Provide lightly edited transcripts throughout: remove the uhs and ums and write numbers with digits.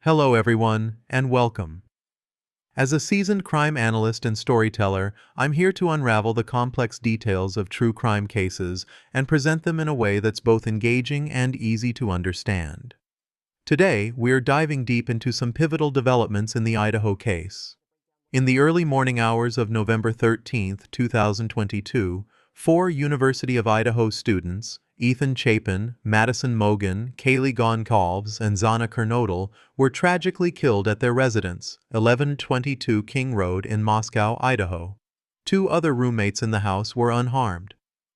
Hello everyone, and welcome. As a seasoned crime analyst and storyteller, I'm here to unravel the complex details of true crime cases and present them in a way that's both engaging and easy to understand. Today, we're diving deep into some pivotal developments in the Idaho case. In the early morning hours of November 13, 2022, four University of Idaho students, Ethan Chapin, Madison Mogen, Kaylee Goncalves, and Xana Kernodle, were tragically killed at their residence, 1122 King Road in Moscow, Idaho. Two other roommates in the house were unharmed.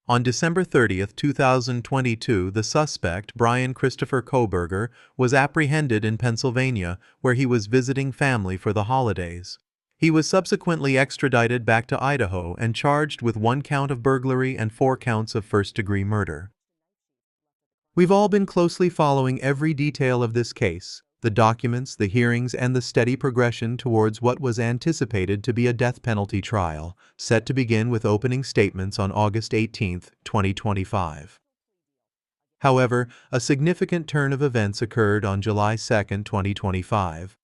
On December 30, 2022, the suspect, Bryan Kohberger, was apprehended in Pennsylvania, where he was visiting family for the holidays. He was subsequently extradited back to Idaho and charged with 1 count of burglary and 4 counts of first-degree murder. We've all been closely following every detail of this case, the documents, the hearings, and the steady progression towards what was anticipated to be a death penalty trial, set to begin with opening statements on August 18, 2025. However, a significant turn of events occurred on July 2, 2025.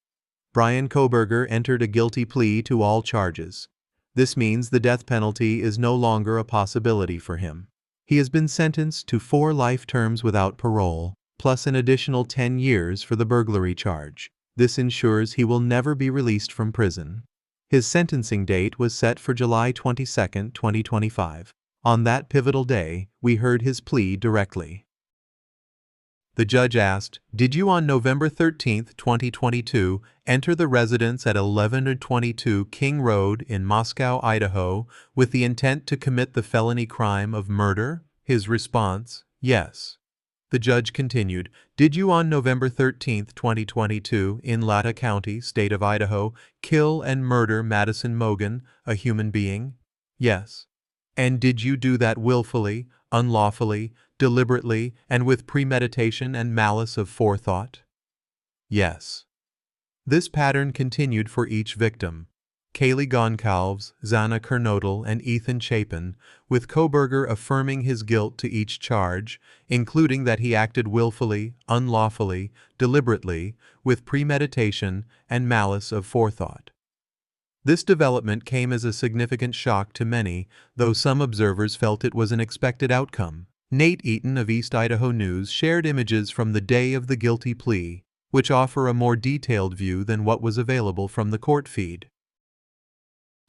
Bryan Kohberger entered a guilty plea to all charges. This means the death penalty is no longer a possibility for him. He has been sentenced to 4 life terms without parole, plus an additional 10 years for the burglary charge. This ensures he will never be released from prison. His sentencing date was set for July 22, 2025. On that pivotal day, we heard his plea directly. The judge asked, "Did you on November 13, 2022, enter the residence at 1122 King Road in Moscow, Idaho, with the intent to commit the felony crime of murder?" His response, "Yes." The judge continued, "Did you on November 13, 2022, in Latta County, state of Idaho, kill and murder Madison Mogen, a human being?" "Yes." "And did you do that willfully, unlawfully, deliberately, and with premeditation and malice of forethought?" "Yes." This pattern continued for each victim: Kaylee Goncalves, Xana Kernodle, and Ethan Chapin, with Kohberger affirming his guilt to each charge, including that he acted willfully, unlawfully, deliberately, with premeditation, and malice of forethought. This development came as a significant shock to many, though some observers felt it was an expected outcome. Nate Eaton of East Idaho News shared images from the day of the guilty plea, which offer a more detailed view than what was available from the court feed.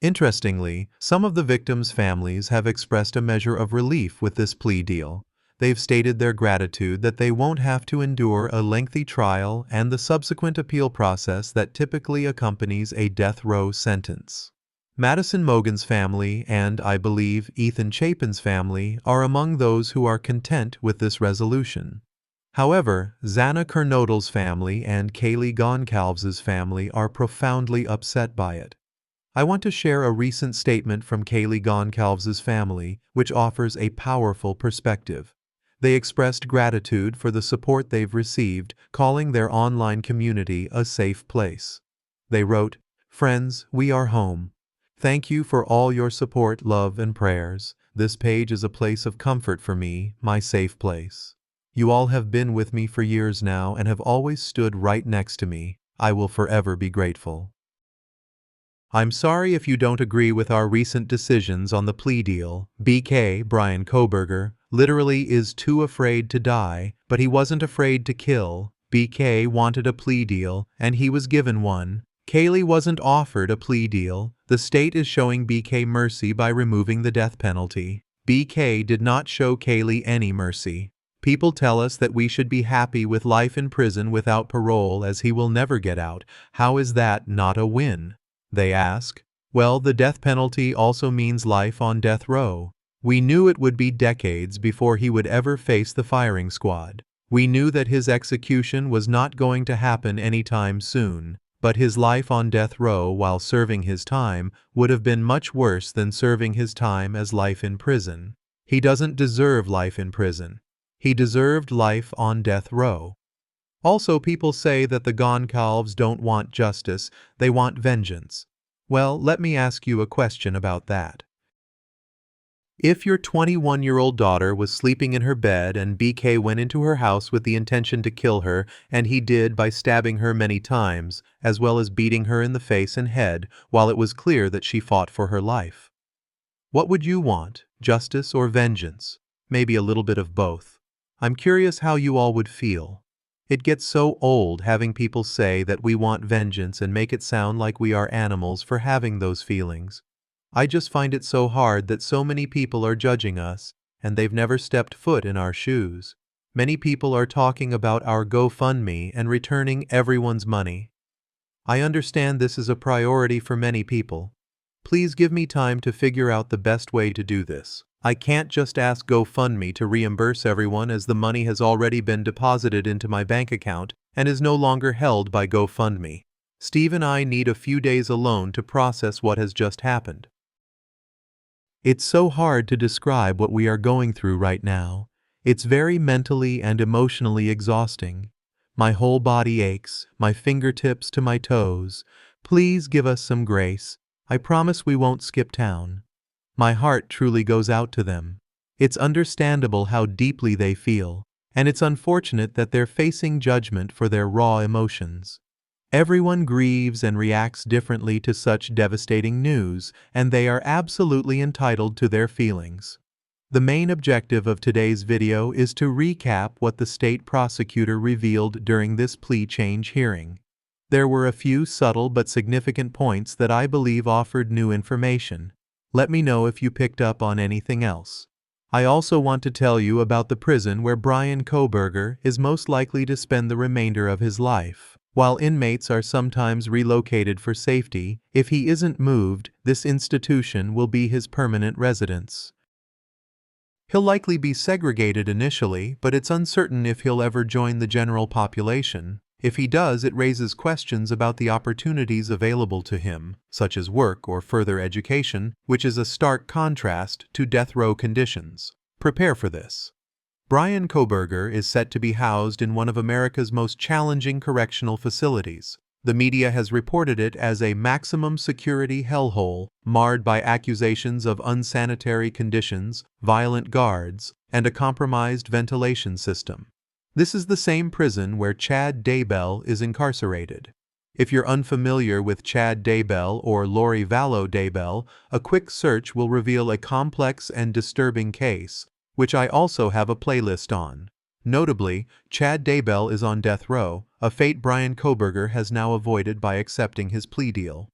Interestingly, some of the victims' families have expressed a measure of relief with this plea deal. They've stated their gratitude that they won't have to endure a lengthy trial and the subsequent appeal process that typically accompanies a death row sentence. Madison Mogen's family and, I believe, Ethan Chapin's family are among those who are content with this resolution. However, Xana Kernodle's family and Kaylee Goncalves' family are profoundly upset by it. I want to share a recent statement from Kaylee Goncalves' family, which offers a powerful perspective. They expressed gratitude for the support they've received, calling their online community a safe place. They wrote, "Friends, we are home. Thank you for all your support, love, and prayers. This page is a place of comfort for me, my safe place. You all have been with me for years now and have always stood right next to me. I will forever be grateful. I'm sorry if you don't agree with our recent decisions on the plea deal. BK, Bryan Kohberger, literally is too afraid to die, but he wasn't afraid to kill. BK wanted a plea deal, and he was given one. Kaylee wasn't offered a plea deal. The state is showing BK mercy by removing the death penalty. BK did not show Kaylee any mercy. People tell us that we should be happy with life in prison without parole as he will never get out. How is that not a win?" They ask. Well, the death penalty also means life on death row. We knew it would be decades before he would ever face the firing squad. We knew that his execution was not going to happen anytime soon, but his life on death row while serving his time would have been much worse than serving his time as life in prison. He doesn't deserve life in prison. He deserved life on death row. Also, people say that the Goncalves don't want justice, they want vengeance. Well, let me ask you a question about that. If your 21-year-old daughter was sleeping in her bed and BK went into her house with the intention to kill her, and he did by stabbing her many times, as well as beating her in the face and head, while it was clear that she fought for her life. What would you want, justice or vengeance? Maybe a little bit of both. I'm curious how you all would feel. It gets so old having people say that we want vengeance and make it sound like we are animals for having those feelings. I just find it so hard that so many people are judging us, and they've never stepped foot in our shoes. Many people are talking about our GoFundMe and returning everyone's money. I understand this is a priority for many people. Please give me time to figure out the best way to do this. I can't just ask GoFundMe to reimburse everyone, as the money has already been deposited into my bank account and is no longer held by GoFundMe. Steve and I need a few days alone to process what has just happened. It's so hard to describe what we are going through right now. It's very mentally and emotionally exhausting. My whole body aches, my fingertips to my toes. Please give us some grace. I promise we won't skip town. My heart truly goes out to them. It's understandable how deeply they feel, and it's unfortunate that they're facing judgment for their raw emotions. Everyone grieves and reacts differently to such devastating news, and they are absolutely entitled to their feelings. The main objective of today's video is to recap what the state prosecutor revealed during this plea change hearing. There were a few subtle but significant points that I believe offered new information. Let me know if you picked up on anything else. I also want to tell you about the prison where Bryan Kohberger is most likely to spend the remainder of his life. While inmates are sometimes relocated for safety, if he isn't moved, this institution will be his permanent residence. He'll likely be segregated initially, but it's uncertain if he'll ever join the general population. If he does, it raises questions about the opportunities available to him, such as work or further education, which is a stark contrast to death row conditions. Prepare for this. Bryan Kohberger is set to be housed in one of America's most challenging correctional facilities. The media has reported it as a maximum security hellhole, marred by accusations of unsanitary conditions, violent guards, and a compromised ventilation system. This is the same prison where Chad Daybell is incarcerated. If you're unfamiliar with Chad Daybell or Lori Vallow Daybell, a quick search will reveal a complex and disturbing case, which I also have a playlist on. Notably, Chad Daybell is on death row, a fate Bryan Kohberger has now avoided by accepting his plea deal.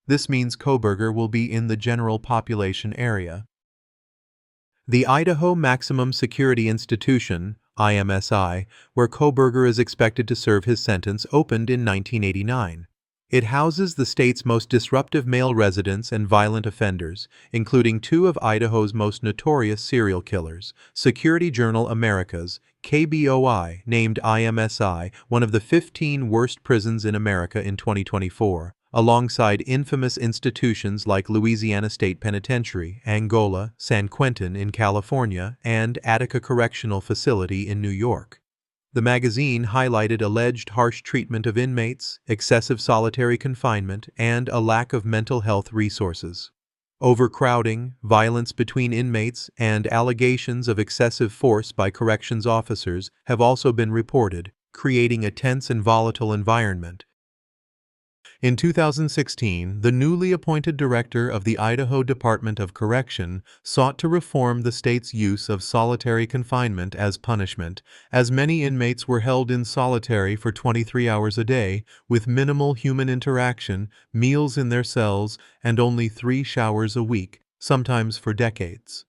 This means Kohberger will be in the general population area. The Idaho Maximum Security Institution, IMSI, where Kohberger is expected to serve his sentence, opened in 1989. It houses the state's most disruptive male residents and violent offenders, including two of Idaho's most notorious serial killers. Security Journal America's KBOI named IMSI one of the 15 worst prisons in America in 2024, alongside infamous institutions like Louisiana State Penitentiary, Angola, San Quentin in California, and Attica Correctional Facility in New York. The magazine highlighted alleged harsh treatment of inmates, excessive solitary confinement, and a lack of mental health resources. Overcrowding, violence between inmates, and allegations of excessive force by corrections officers have also been reported, creating a tense and volatile environment. In 2016, the newly appointed director of the Idaho Department of Correction sought to reform the state's use of solitary confinement as punishment, as many inmates were held in solitary for 23 hours a day, with minimal human interaction, meals in their cells, and only 3 showers a week, sometimes for decades.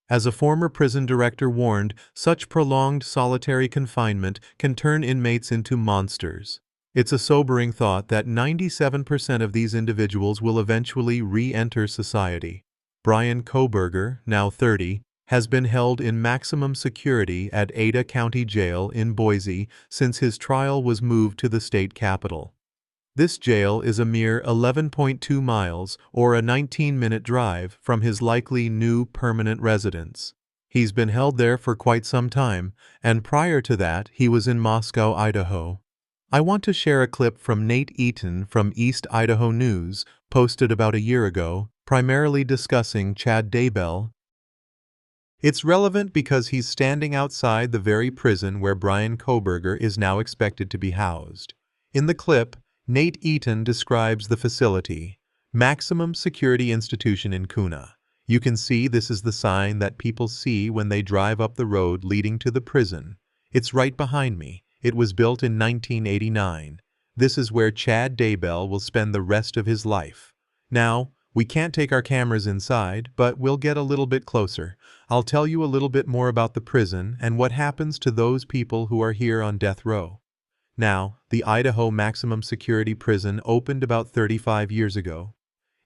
As a former prison director warned, such prolonged solitary confinement can turn inmates into monsters. It's a sobering thought that 97% of these individuals will eventually re-enter society. Bryan Kohberger, now 30, has been held in maximum security at Ada County Jail in Boise since his trial was moved to the state capital. This jail is a mere 11.2 miles, or a 19-minute drive, from his likely new permanent residence. He's been held there for quite some time, and prior to that, he was in Moscow, Idaho. I want to share a clip from Nate Eaton from East Idaho News, posted about a year ago, primarily discussing Chad Daybell. It's relevant because he's standing outside the very prison where Bryan Kohberger is now expected to be housed. In the clip, Nate Eaton describes the facility, Maximum Security Institution in Kuna. You can see this is the sign that people see when they drive up the road leading to the prison. It's right behind me. It was built in 1989. This is where Chad Daybell will spend the rest of his life. Now, we can't take our cameras inside, but we'll get a little bit closer. I'll tell you a little bit more about the prison and what happens to those people who are here on death row. Now, the Idaho Maximum Security Prison opened about 35 years ago.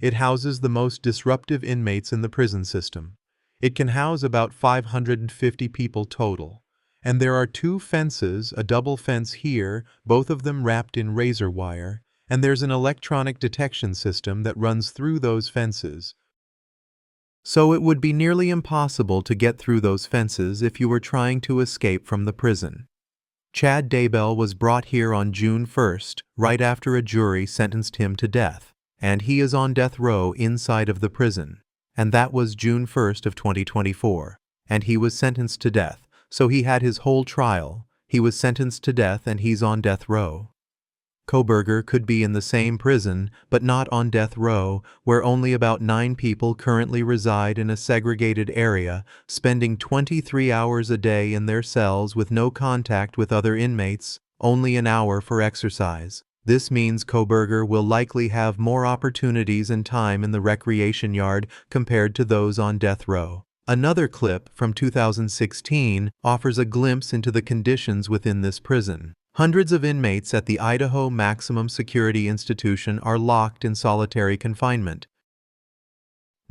It houses the most disruptive inmates in the prison system. It can house about 550 people total. And there are two fences, a double fence here, both of them wrapped in razor wire, and there's an electronic detection system that runs through those fences. So it would be nearly impossible to get through those fences if you were trying to escape from the prison. Chad Daybell was brought here on June 1st, right after a jury sentenced him to death. And he is on death row inside of the prison. And that was June 1st of 2024. And he was sentenced to death, so he had his whole trial. He was sentenced to death and he's on death row. Kohberger could be in the same prison, but not on death row, where only about 9 people currently reside in a segregated area, spending 23 hours a day in their cells with no contact with other inmates, only an hour for exercise. This means Kohberger will likely have more opportunities and time in the recreation yard compared to those on death row. Another clip from 2016 offers a glimpse into the conditions within this prison. Hundreds of inmates at the Idaho Maximum Security Institution are locked in solitary confinement.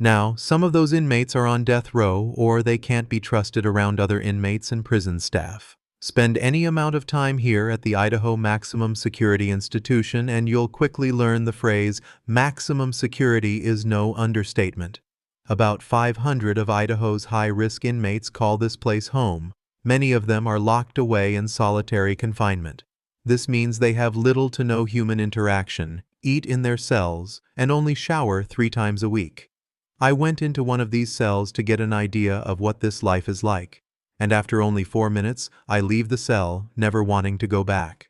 Now, some of those inmates are on death row or they can't be trusted around other inmates and prison staff. Spend any amount of time here at the Idaho Maximum Security Institution and you'll quickly learn the phrase, maximum security is no understatement. About 500 of Idaho's high-risk inmates call this place home. Many of them are locked away in solitary confinement. This means they have little to no human interaction, eat in their cells, and only shower 3 times a week. I went into one of these cells to get an idea of what this life is like. And after only 4 minutes, I leave the cell, never wanting to go back.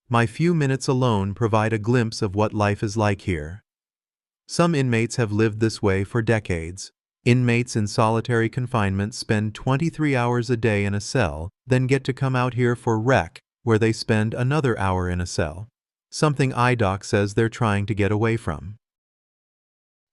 My few minutes alone provide a glimpse of what life is like here. Some inmates have lived this way for decades. Inmates in solitary confinement spend 23 hours a day in a cell, then get to come out here for rec, where they spend another hour in a cell. Something IDOC says they're trying to get away from.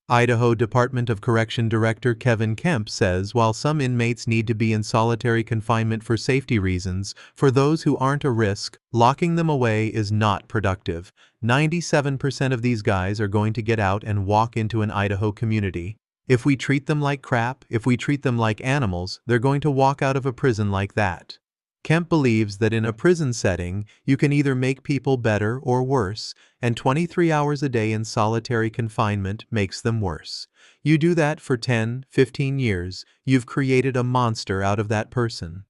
Idaho Department of Correction Director Kevin Kemp says while some inmates need to be in solitary confinement for safety reasons, for those who aren't a risk, locking them away is not productive. 97% of these guys are going to get out and walk into an Idaho community. If we treat them like crap, if we treat them like animals, they're going to walk out of a prison like that. Kemp believes that in a prison setting, you can either make people better or worse, and 23 hours a day in solitary confinement makes them worse. You do that for 10, 15 years, you've created a monster out of that person.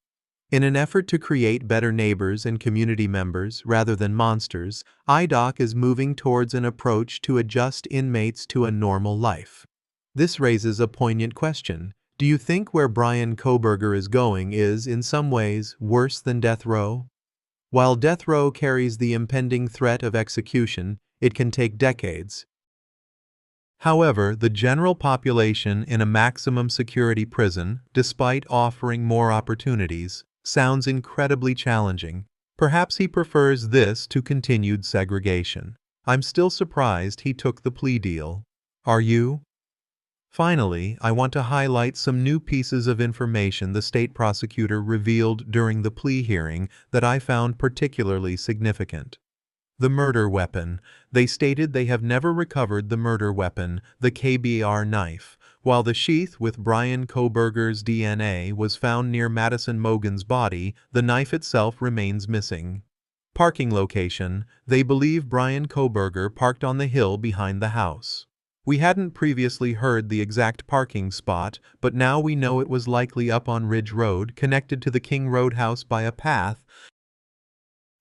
In an effort to create better neighbors and community members rather than monsters, IDOC is moving towards an approach to adjust inmates to a normal life. This raises a poignant question. Do you think where Bryan Kohberger is going is, in some ways, worse than death row? While death row carries the impending threat of execution, it can take decades. However, the general population in a maximum security prison, despite offering more opportunities, sounds incredibly challenging. Perhaps he prefers this to continued segregation. I'm still surprised he took the plea deal. Are you? Finally, I want to highlight some new pieces of information the state prosecutor revealed during the plea hearing that I found particularly significant. The murder weapon. They stated they have never recovered the murder weapon, the KBR knife. While the sheath with Bryan Kohberger's DNA was found near Madison Mogen's body, the knife itself remains missing. Parking location. They believe Bryan Kohberger parked on the hill behind the house. We hadn't previously heard the exact parking spot, but now we know it was likely up on Ridge Road, connected to the King Road house by a path.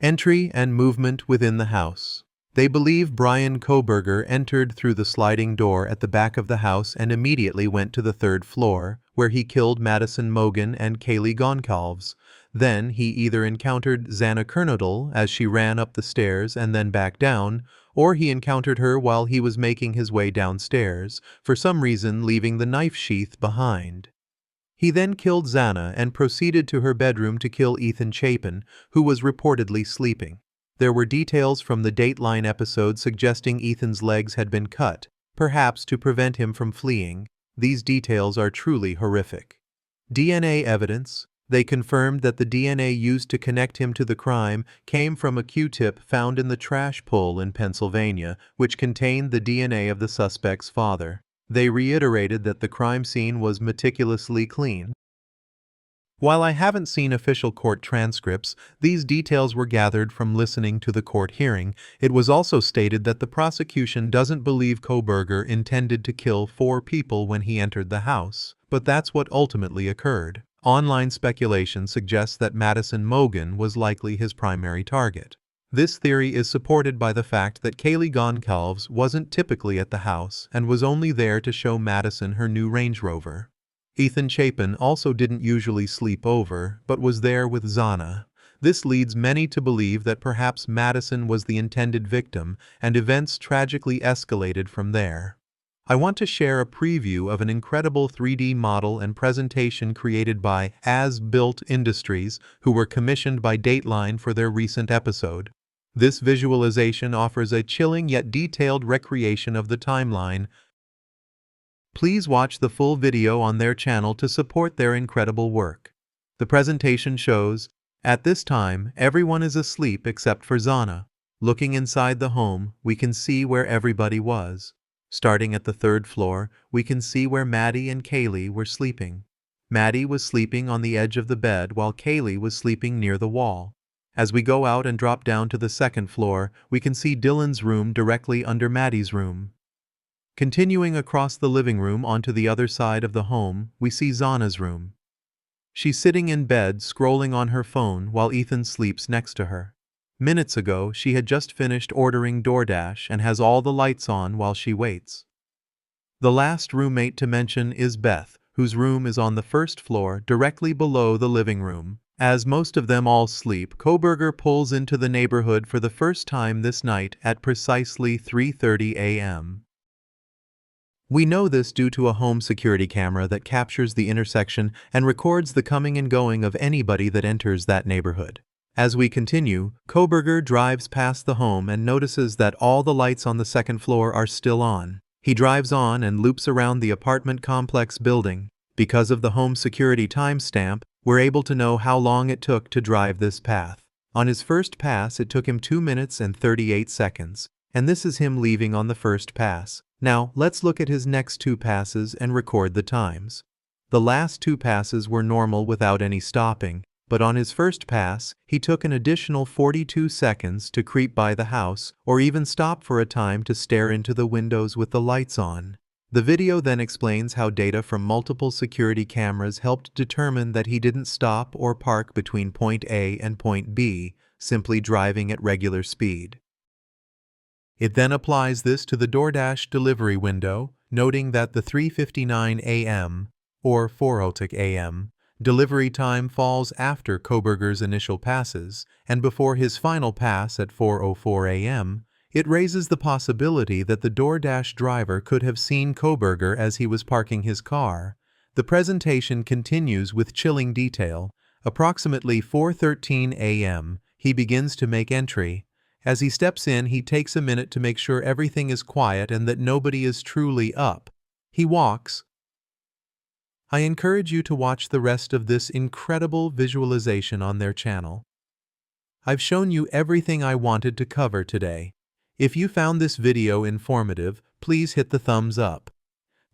Entry and movement within the house. They believe Bryan Kohberger entered through the sliding door at the back of the house and immediately went to the third floor, where he killed Madison Mogen and Kaylee Goncalves. Then he either encountered Xana Kernodle as she ran up the stairs and then back down, or he encountered her while he was making his way downstairs, for some reason leaving the knife sheath behind. He then killed Xana and proceeded to her bedroom to kill Ethan Chapin, who was reportedly sleeping. There were details from the Dateline episode suggesting Ethan's legs had been cut, perhaps to prevent him from fleeing. These details are truly horrific. DNA evidence. They confirmed that the DNA used to connect him to the crime came from a Q-tip found in the trash pull in Pennsylvania, which contained the DNA of the suspect's father. They reiterated that the crime scene was meticulously clean. While I haven't seen official court transcripts, these details were gathered from listening to the court hearing. It was also stated that the prosecution doesn't believe Kohberger intended to kill 4 people when he entered the house, but that's what ultimately occurred. Online speculation suggests that Madison Mogen was likely his primary target. This theory is supported by the fact that Kaylee Goncalves wasn't typically at the house and was only there to show Madison her new Range Rover. Ethan Chapin also didn't usually sleep over, but was there with Xana. This leads many to believe that perhaps Madison was the intended victim, and events tragically escalated from there. I want to share a preview of an incredible 3D model and presentation created by As Built Industries, who were commissioned by Dateline for their recent episode. This visualization offers a chilling yet detailed recreation of the timeline. Please watch the full video on their channel to support their incredible work. The presentation shows, at this time, everyone is asleep except for Xana. Looking inside the home, we can see where everybody was. Starting at the 3rd floor, we can see where Maddie and Kaylee were sleeping. Maddie was sleeping on the edge of the bed while Kaylee was sleeping near the wall. As we go out and drop down to the 2nd floor, we can see Dylan's room directly under Maddie's room. Continuing across the living room onto the other side of the home, we see Xana's room. She's sitting in bed scrolling on her phone while Ethan sleeps next to her. Minutes ago, she had just finished ordering DoorDash and has all the lights on while she waits. The last roommate to mention is Beth, whose room is on the 1st floor directly below the living room. As most of them all sleep, Kohberger pulls into the neighborhood for the first time this night at precisely 3:30 a.m. We know this due to a home security camera that captures the intersection and records the coming and going of anybody that enters that neighborhood. As we continue, Kohberger drives past the home and notices that all the lights on the 2nd floor are still on. He drives on and loops around the apartment complex building. Because of the home security timestamp, we're able to know how long it took to drive this path. On his first pass, it took him 2 minutes and 38 seconds, and this is him leaving on the first pass. Now, let's look at his next 2 passes and record the times. The last 2 passes were normal without any stopping, but on his first pass, he took an additional 42 seconds to creep by the house or even stop for a time to stare into the windows with the lights on. The video then explains how data from multiple security cameras helped determine that he didn't stop or park between point A and point B, simply driving at regular speed. It then applies this to the DoorDash delivery window, noting that the 3:59 a.m. or 4:00 a.m. delivery time falls after Kohberger's initial passes, and before his final pass at 4:04 a.m., it raises the possibility that the DoorDash driver could have seen Kohberger as he was parking his car. The presentation continues with chilling detail. Approximately 4:13 a.m., he begins to make entry. As he steps in, he takes a minute to make sure everything is quiet and that nobody is truly up. He walks. I encourage you to watch the rest of this incredible visualization on their channel. I've shown you everything I wanted to cover today. If you found this video informative, please hit the thumbs up.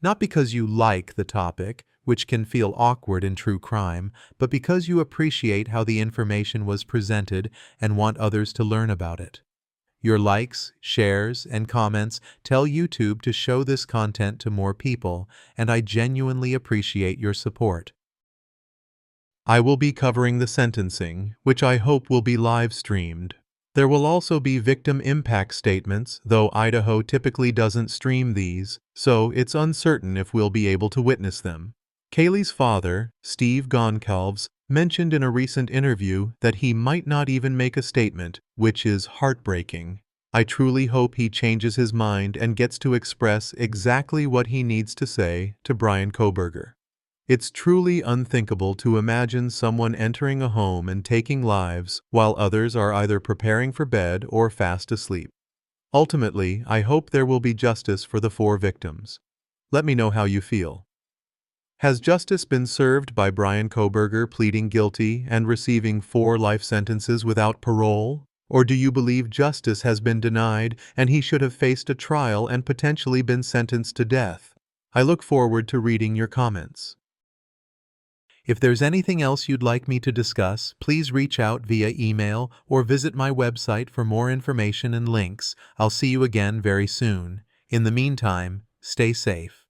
Not because you like the topic, which can feel awkward in true crime, but because you appreciate how the information was presented and want others to learn about it. Your likes, shares, and comments tell YouTube to show this content to more people, and I genuinely appreciate your support. I will be covering the sentencing, which I hope will be live streamed. There will also be victim impact statements, though Idaho typically doesn't stream these, so it's uncertain if we'll be able to witness them. Kaylee's father, Steve Goncalves, mentioned in a recent interview that he might not even make a statement, which is heartbreaking. I truly hope he changes his mind and gets to express exactly what he needs to say to Bryan Kohberger. It's truly unthinkable to imagine someone entering a home and taking lives while others are either preparing for bed or fast asleep. Ultimately, I hope there will be justice for the 4 victims. Let me know how you feel. Has justice been served by Bryan Kohberger pleading guilty and receiving 4 life sentences without parole? Or do you believe justice has been denied and he should have faced a trial and potentially been sentenced to death? I look forward to reading your comments. If there's anything else you'd like me to discuss, please reach out via email or visit my website for more information and links. I'll see you again very soon. In the meantime, stay safe.